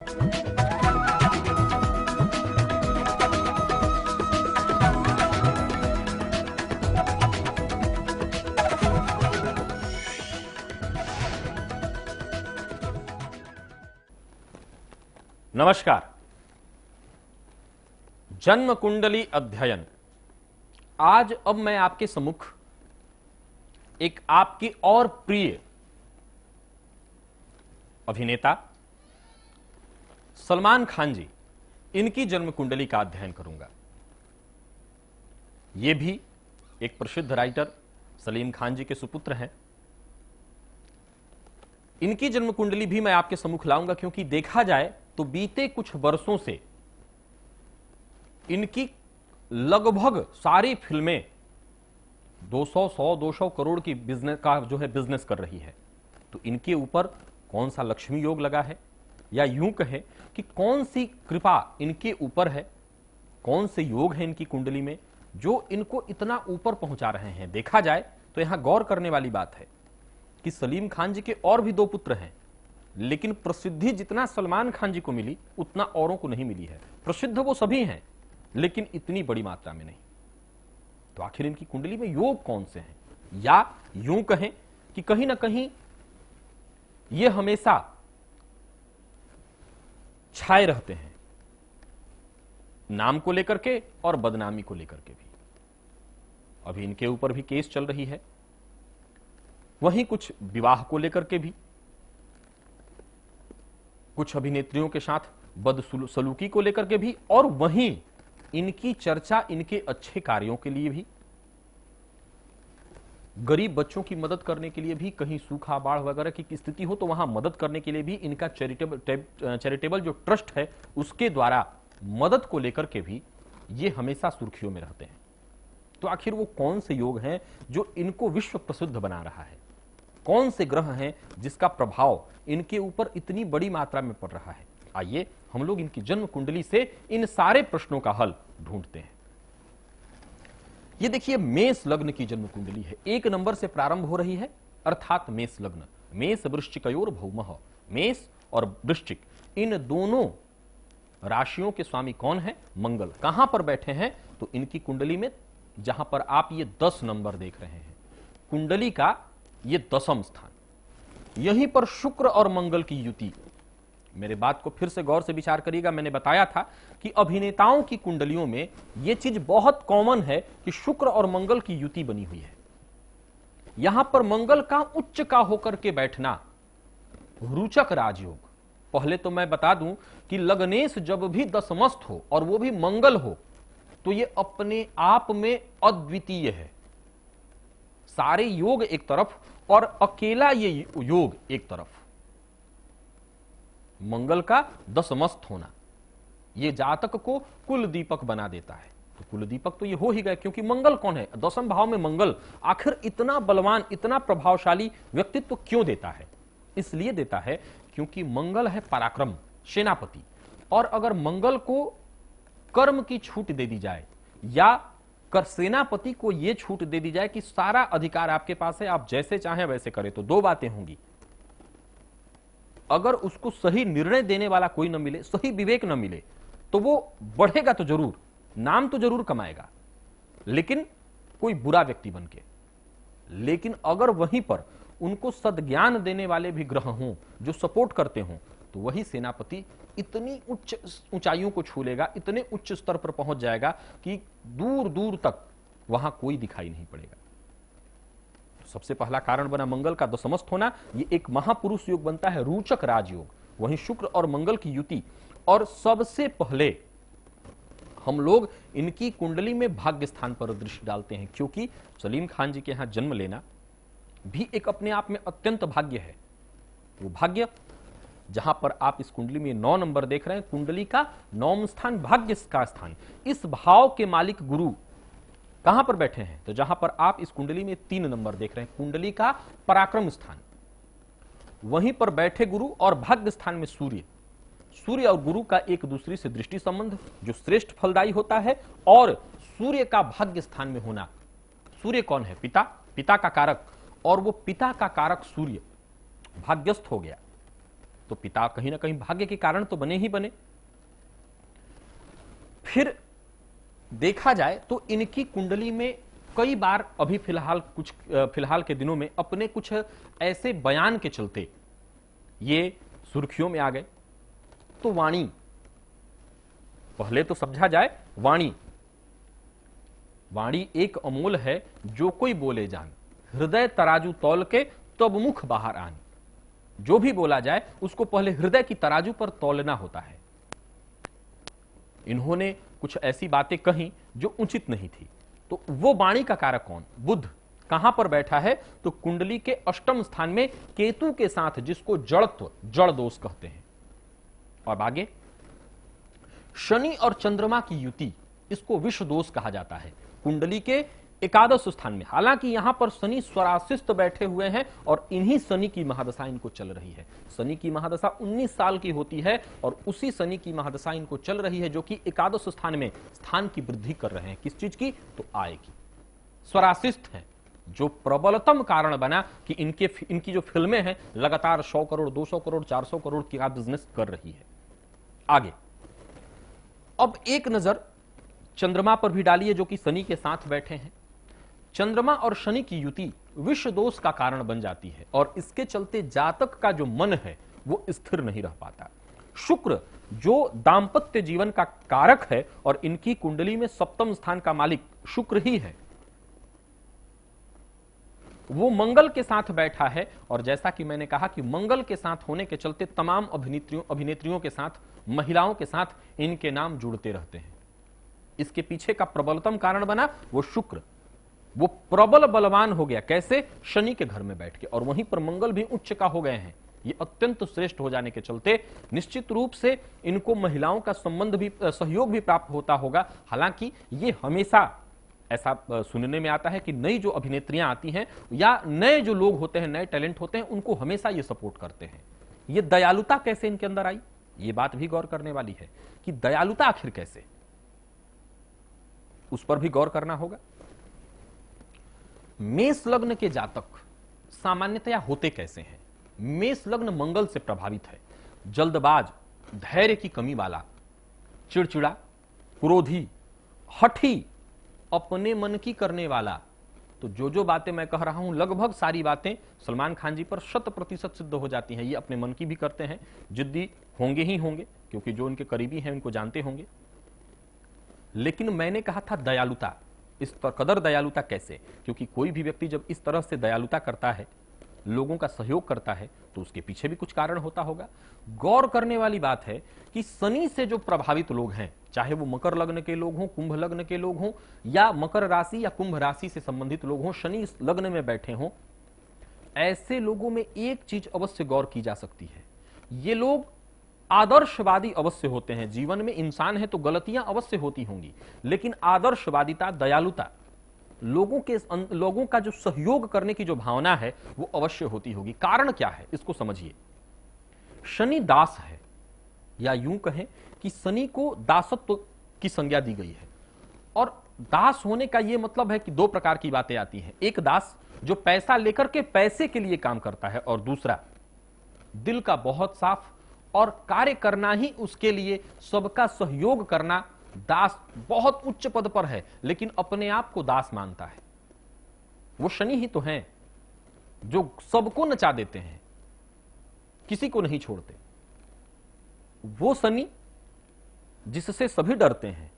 नमस्कार। जन्म कुंडली अध्ययन। आज अब मैं आपके सम्मुख एक आपकी और प्रिय अभिनेता सलमान खान जी, इनकी जन्म कुंडली का अध्ययन करूंगा। ये भी एक प्रसिद्ध राइटर सलीम खान जी के सुपुत्र हैं। इनकी जन्म कुंडली भी मैं आपके सम्मुख लाऊंगा, क्योंकि देखा जाए तो बीते कुछ वर्षों से इनकी लगभग सारी फिल्में 200 करोड़ की बिजनेस का जो है बिजनेस कर रही है। तो इनके ऊपर कौन सा लक्ष्मी योग लगा है, या यूं कहें कि कौन सी कृपा इनके ऊपर है, कौन से योग है इनकी कुंडली में जो इनको इतना ऊपर पहुंचा रहे हैं। देखा जाए तो यहां गौर करने वाली बात है कि सलीम खान जी के और भी 2 पुत्र हैं, लेकिन प्रसिद्धि जितना सलमान खान जी को मिली उतना औरों को नहीं मिली है। प्रसिद्ध वो सभी हैं, लेकिन इतनी बड़ी मात्रा में नहीं। तो आखिर इनकी कुंडली में योग कौन से हैं, या यूं कहें कि कहीं ना कहीं ये हमेशा छाए रहते हैं, नाम को लेकर के और बदनामी को लेकर के भी। अभी इनके ऊपर भी केस चल रही है, वहीं कुछ विवाह को लेकर के भी, कुछ अभिनेत्रियों के साथ बदसलूकी को लेकर के भी, और वहीं इनकी चर्चा इनके अच्छे कार्यों के लिए भी, गरीब बच्चों की मदद करने के लिए भी, कहीं सूखा बाढ़ वगैरह की स्थिति हो तो वहां मदद करने के लिए भी इनका चैरिटेबल जो ट्रस्ट है उसके द्वारा मदद को लेकर के भी ये हमेशा सुर्खियों में रहते हैं। तो आखिर वो कौन से योग हैं जो इनको विश्व प्रसिद्ध बना रहा है, कौन से ग्रह हैं जिसका प्रभाव इनके ऊपर इतनी बड़ी मात्रा में पड़ रहा है। आइए हम लोग इनकी जन्म कुंडली से इन सारे प्रश्नों का हल ढूंढते हैं। ये देखिए, मेष लग्न की जन्म कुंडली है। 1 नंबर से प्रारंभ हो रही है, अर्थात मेष लग्न। मेष वृश्चिकयोर भौमः। मेष और वृश्चिक इन दोनों राशियों के स्वामी कौन है? मंगल। कहां पर बैठे हैं? तो इनकी कुंडली में, जहां पर आप ये 10 नंबर देख रहे हैं, कुंडली का ये 10वां स्थान, यहीं पर शुक्र और मंगल की युति। मेरे बात को फिर से गौर से विचार करिएगा। मैंने बताया था कि अभिनेताओं की कुंडलियों में यह चीज बहुत कॉमन है कि शुक्र और मंगल की युति बनी हुई है। यहां पर मंगल का उच्च का होकर के बैठना रोचक राजयोग। पहले तो मैं बता दूं कि लग्नेश जब भी दशमस्थ हो और वो भी मंगल हो तो ये अपने आप में अद्वितीय है। सारे योग एक तरफ और अकेला ये योग एक तरफ। मंगल का दशमस्थ होना ये जातक को कुल दीपक बना देता है। तो कुल दीपक तो ये हो ही गए, क्योंकि मंगल कौन है? 10वें भाव में मंगल आखिर इतना बलवान, इतना प्रभावशाली व्यक्तित्व क्यों देता है? इसलिए देता है क्योंकि मंगल है पराक्रम, सेनापति। और अगर मंगल को कर्म की छूट दे दी जाए, या कर सेनापति को यह छूट दे दी जाए कि सारा अधिकार आपके पास है, आप जैसे चाहें वैसे करें, तो 2 बातें होंगी। अगर उसको सही निर्णय देने वाला कोई न मिले, सही विवेक न मिले, तो वो बढ़ेगा तो जरूर, नाम तो जरूर कमाएगा, लेकिन कोई बुरा व्यक्ति बन के। लेकिन अगर वहीं पर उनको सद्ज्ञान देने वाले भी ग्रह हों जो सपोर्ट करते हों, तो वही सेनापति इतनी उच्च ऊंचाइयों को छू लेगा, इतने उच्च स्तर पर पहुंच जाएगा कि दूर दूर तक वहां कोई दिखाई नहीं पड़ेगा। सबसे पहला कारण बना मंगल का दशमस्थ होना। ये एक महापुरुष योग बनता है, रोचक राजयोग। वहीं शुक्र और मंगल की युति। और सबसे पहले हम लोग इनकी कुंडली में भाग्य स्थान पर दृष्टि डालते हैं, क्योंकि सलीम खान जी के यहां जन्म लेना भी एक अपने आप में अत्यंत भाग्य है। वो भाग्य जहां पर आप इस कुंडली में 9 नंबर देख रहे हैं, कुंडली का 9वां स्थान भाग्य का स्थान। इस भाव के मालिक गुरु कहां पर बैठे हैं? तो जहां पर आप इस कुंडली में 3 नंबर देख रहे हैं, कुंडली का पराक्रम स्थान, वहीं पर बैठे गुरु। और भाग्य स्थान में सूर्य। सूर्य और गुरु का एक दूसरे से दृष्टि संबंध जो श्रेष्ठ फलदायी होता है। और सूर्य का भाग्य स्थान में होना। सूर्य कौन है? पिता, पिता का कारक। और वो पिता का कारक सूर्य भाग्यस्थ हो गया। तो पिता कहीं ना कहीं भाग्य के कारण तो बने ही बने। फिर देखा जाए तो इनकी कुंडली में कई बार अभी फिलहाल के दिनों में अपने कुछ ऐसे बयान के चलते ये सुर्खियों में आ गए। तो वाणी, पहले तो समझा जाए वाणी एक अमोल है, जो कोई बोले जान, हृदय तराजू तौल के तब मुख बाहर आन। जो भी बोला जाए उसको पहले हृदय की तराजू पर तौलना होता है। इन्होंने कुछ ऐसी बातें कही जो उचित नहीं थी। तो वो वाणी का कारक कौन? बुध कहां पर बैठा है? तो कुंडली के अष्टम स्थान में केतु के साथ, जिसको जड़त्व, जड़ दोष कहते हैं। और आगे शनि और चंद्रमा की युति, इसको विष दोष कहा जाता है कुंडली के एकादश स्थान में। हालांकि यहां पर शनि स्वराशिस्त बैठे हुए हैं और इन्हीं शनि की महादशा इनको चल रही है। शनि की महादशा 19 साल की होती है और उसी शनि की महादशा इनको चल रही है, जो कि एकादश स्थान में स्थान की वृद्धि कर रहे हैं। किस चीज की? तो आय की। स्वराशिस्त है, जो प्रबलतम कारण बना कि इनकी जो फिल्में हैं लगातार 100 करोड़, 200 करोड़, 400 करोड़ का बिजनेस कर रही है। आगे अब एक नजर चंद्रमा पर भी डालिए, जो कि शनि के साथ बैठे हैं। चंद्रमा और शनि की युति विष दोष का कारण बन जाती है और इसके चलते जातक का जो मन है वो स्थिर नहीं रह पाता। शुक्र जो दांपत्य जीवन का कारक है और इनकी कुंडली में सप्तम स्थान का मालिक शुक्र ही है, वो मंगल के साथ बैठा है। और जैसा कि मैंने कहा कि मंगल के साथ होने के चलते तमाम अभिनेत्रियों के साथ, महिलाओं के साथ इनके नाम जुड़ते रहते हैं। इसके पीछे का प्रबलतम कारण बना वो शुक्र। वो प्रबल बलवान हो गया कैसे? शनि के घर में बैठ के। और वहीं पर मंगल भी उच्च का हो गए हैं। ये अत्यंत श्रेष्ठ हो जाने के चलते निश्चित रूप से इनको महिलाओं का संबंध भी, सहयोग भी प्राप्त होता होगा। हालांकि ये हमेशा ऐसा सुनने में आता है कि नई जो अभिनेत्रियां आती हैं या नए जो लोग होते हैं, नए टैलेंट होते हैं, उनको हमेशा ये सपोर्ट करते हैं। ये दयालुता कैसे इनके अंदर आई, ये बात भी गौर करने वाली है कि दयालुता आखिर कैसे, उस पर भी गौर करना होगा। मेष लग्न के जातक सामान्यतया होते कैसे हैं? मेष लग्न मंगल से प्रभावित है। जल्दबाज, धैर्य की कमी वाला, चिड़चिड़ा, क्रोधी, हठी, अपने मन की करने वाला। तो जो बातें मैं कह रहा हूं लगभग सारी बातें सलमान खान जी पर 100% सिद्ध हो जाती हैं। ये अपने मन की भी करते हैं, जिद्दी होंगे ही होंगे, क्योंकि जो उनके करीबी हैं उनको जानते होंगे। लेकिन मैंने कहा था दयालुता, इस कदर दयालुता कैसे? क्योंकि कोई भी व्यक्ति जब इस तरह से दयालुता करता है, लोगों का सहयोग करता है, तो उसके पीछे भी कुछ कारण होता होगा। गौर करने वाली बात है कि शनि से जो प्रभावित लोग हैं, चाहे वो मकर लग्न के लोग हों, कुंभ लग्न के लोग हों, या मकर राशि या कुंभ राशि से संबंधित लोग हों, शनि इस लग्न में बैठे हों, ऐसे लोगों में एक चीज अवश्य गौर की जा सकती है। ये लोग आदर्शवादी अवश्य होते हैं। जीवन में इंसान है तो गलतियां अवश्य होती होंगी, लेकिन आदर्शवादिता, दयालुता, लोगों का जो सहयोग करने की जो भावना है वो अवश्य होती होगी। कारण क्या है इसको समझिए। शनि दास है, या यूं कहें कि शनि को दासत्व की संज्ञा दी गई है। और दास होने का यह मतलब है कि दो प्रकार की बातें आती हैं। एक दास जो पैसा लेकर के पैसे के लिए काम करता है, और दूसरा दिल का बहुत साफ और कार्य करना ही उसके लिए, सबका सहयोग करना। दास बहुत उच्च पद पर है लेकिन अपने आप को दास मानता है। वो शनि ही तो हैं जो सबको नचा देते हैं, किसी को नहीं छोड़ते। वो शनि जिससे सभी डरते हैं,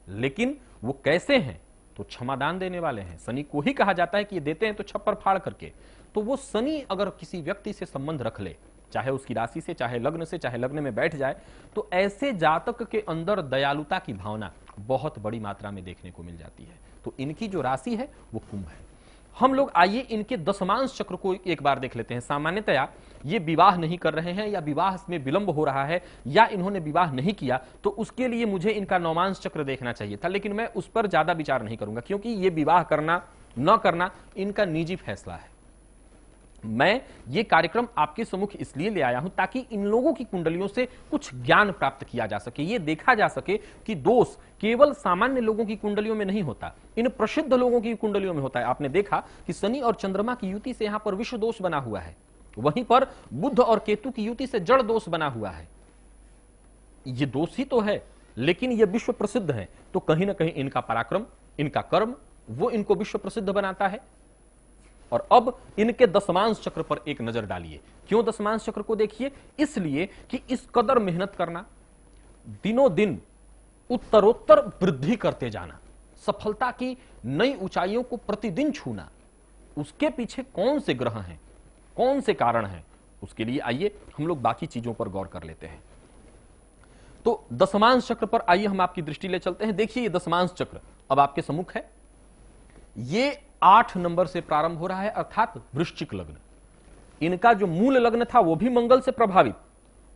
लेकिन वो कैसे हैं? तो क्षमादान देने वाले हैं। शनि को ही कहा जाता है कि ये देते हैं तो छप्पर फाड़ करके। तो वो शनि अगर किसी व्यक्ति से संबंध रख ले, चाहे उसकी राशि से, चाहे लग्न से, चाहे लग्न में बैठ जाए, तो ऐसे जातक के अंदर दयालुता की भावना बहुत बड़ी मात्रा में देखने को मिल जाती है। तो इनकी जो राशि है वो कुंभ है। हम लोग आइए इनके दशमांश चक्र को एक बार देख लेते हैं। सामान्यतया ये विवाह नहीं कर रहे हैं, या विवाह में विलंब हो रहा है, या इन्होंने विवाह नहीं किया, तो उसके लिए मुझे इनका नौमांश चक्र देखना चाहिए था। लेकिन मैं उस पर ज्यादा विचार नहीं करूंगा, क्योंकि ये विवाह करना न करना इनका निजी फैसला है। मैं ये कार्यक्रम आपके सम्मुख इसलिए ले आया हूं ताकि इन लोगों की कुंडलियों से कुछ ज्ञान प्राप्त किया जा सके, ये देखा जा सके कि दोष केवल सामान्य लोगों की कुंडलियों में नहीं होता, इन प्रसिद्ध लोगों की कुंडलियों में होता है। आपने देखा कि शनि और चंद्रमा की युति से यहां पर विश्व दोष बना हुआ है। वहीं पर बुध और केतु की युति से जड़ दोष बना हुआ है। ये दोष ही तो है, लेकिन ये विश्व प्रसिद्ध है, तो कहीं ना कहीं इनका पराक्रम, इनका कर्म, वो इनको विश्व प्रसिद्ध बनाता है। और अब इनके दशमांश चक्र पर एक नजर डालिए। क्यों दशमांश चक्र को देखिए? इसलिए कि इस कदर मेहनत करना, दिनों दिन उत्तरोत्तर वृद्धि करते जाना, सफलता की नई ऊंचाइयों को प्रतिदिन छूना, उसके पीछे कौन से ग्रह हैं, कौन से कारण हैं, उसके लिए आइए हम लोग बाकी चीजों पर गौर कर लेते हैं। तो दशमांश चक्र पर आइए हम आपकी दृष्टि ले चलते हैं। देखिए, ये दशमांश चक्र अब आपके सम्मुख है। ये 8 नंबर से प्रारंभ हो रहा है, अर्थात वृश्चिक लग्न। इनका जो मूल लग्न था वो भी मंगल से प्रभावित,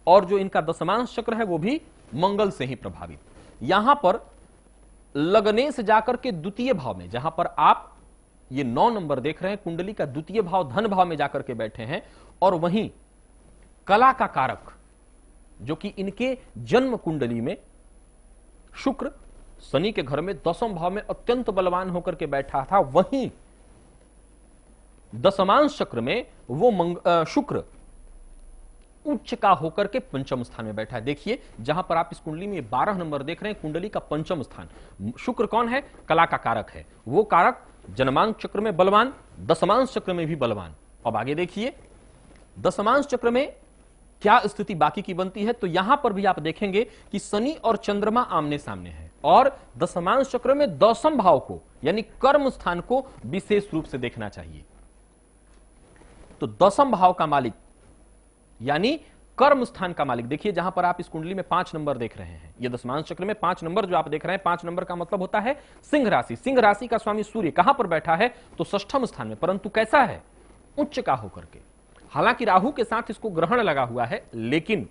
और जो इनका दशमांश चक्र है वो भी मंगल से ही प्रभावित। यहां पर लग्ने से जाकर के द्वितीय भाव में, जहां पर आप ये 9 नंबर देख रहे हैं, कुंडली का द्वितीय भाव धन भाव में जाकर के बैठे हैं, और वहीं कला का कारक जो कि इनके जन्म कुंडली में शुक्र शनि के घर में 10वें भाव में अत्यंत बलवान होकर के बैठा था, वहीं दशमांश चक्र में वो शुक्र उच्च का होकर के 5वें स्थान में बैठा है। देखिए, जहां पर आप इस कुंडली में 12 नंबर देख रहे हैं, कुंडली का 5वां स्थान, शुक्र कौन है? कला का कारक है। वो कारक जन्मांक चक्र में बलवान, दशमांश चक्र में भी बलवान। अब आगे देखिए, दशमांश चक्र में क्या स्थिति बाकी की बनती है। तो यहां पर भी आप देखेंगे कि शनि और चंद्रमा आमने सामने है, और दशमांश चक्र में 10वें भाव को, यानी कर्म स्थान को विशेष रूप से देखना चाहिए। तो 10वें भाव का मालिक यानी कर्म स्थान का मालिक, देखिए जहां पर आप इस कुंडली में 5 नंबर देख रहे हैं, ये दशमांश चक्र में 5 नंबर जो आप देख रहे हैं, 5 नंबर का मतलब होता है सिंह राशि। सिंह राशि का स्वामी सूर्य कहां पर बैठा है? तो 6वें स्थान में, परंतु कैसा है? उच्च का होकर के। हालांकि राहु के साथ इसको ग्रहण लगा हुआ है, लेकिन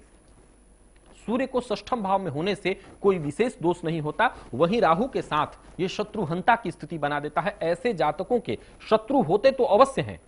सूर्य को 6वें भाव में होने से कोई विशेष दोष नहीं होता। वहीं राहु के साथ यह शत्रुहंता की स्थिति बना देता है। ऐसे जातकों के शत्रु होते तो अवश्य हैं,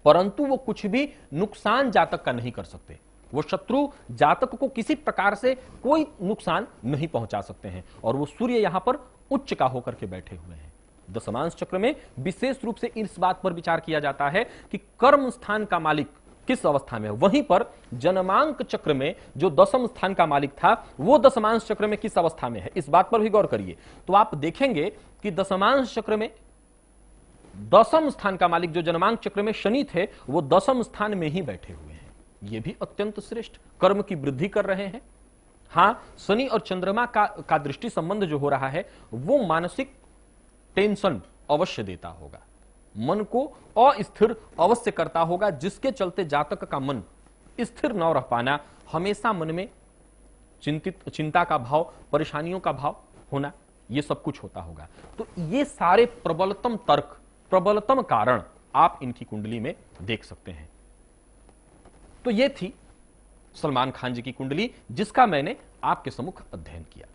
परंतु वो कुछ भी नुकसान जातक का नहीं कर सकते। वो शत्रु जातक को किसी प्रकार से कोई नुकसान नहीं पहुंचा सकते हैं, और वो सूर्य यहां पर उच्च का होकर के बैठे हुए हैं। दशमांश चक्र में विशेष रूप से इस बात पर विचार किया जाता है कि कर्म स्थान का मालिक किस अवस्था में है। वहीं पर जन्मांक चक्र में जो 10वें स्थान का मालिक था, वो दशमांश चक्र में किस अवस्था में है, इस बात पर भी गौर करिए। तो आप देखेंगे कि दशमांश चक्र में 10वें स्थान का मालिक जो जन्मांक चक्र में शनि थे, वो 10वें स्थान में ही बैठे हुए हैं। ये भी अत्यंत श्रेष्ठ कर्म की वृद्धि कर रहे हैं। हां, शनि और चंद्रमा का दृष्टि संबंध जो हो रहा है, वो मानसिक टेंशन अवश्य देता होगा, मन को अस्थिर अवश्य करता होगा, जिसके चलते जातक का मन स्थिर न रह पाना, हमेशा मन में चिंता का भाव, परेशानियों का भाव होना, ये सब कुछ होता होगा। तो ये सारे प्रबलतम तर्क, प्रबलतम कारण आप इनकी कुंडली में देख सकते हैं। तो ये थी सलमान खान जी की कुंडली, जिसका मैंने आपके सम्मुख अध्ययन किया।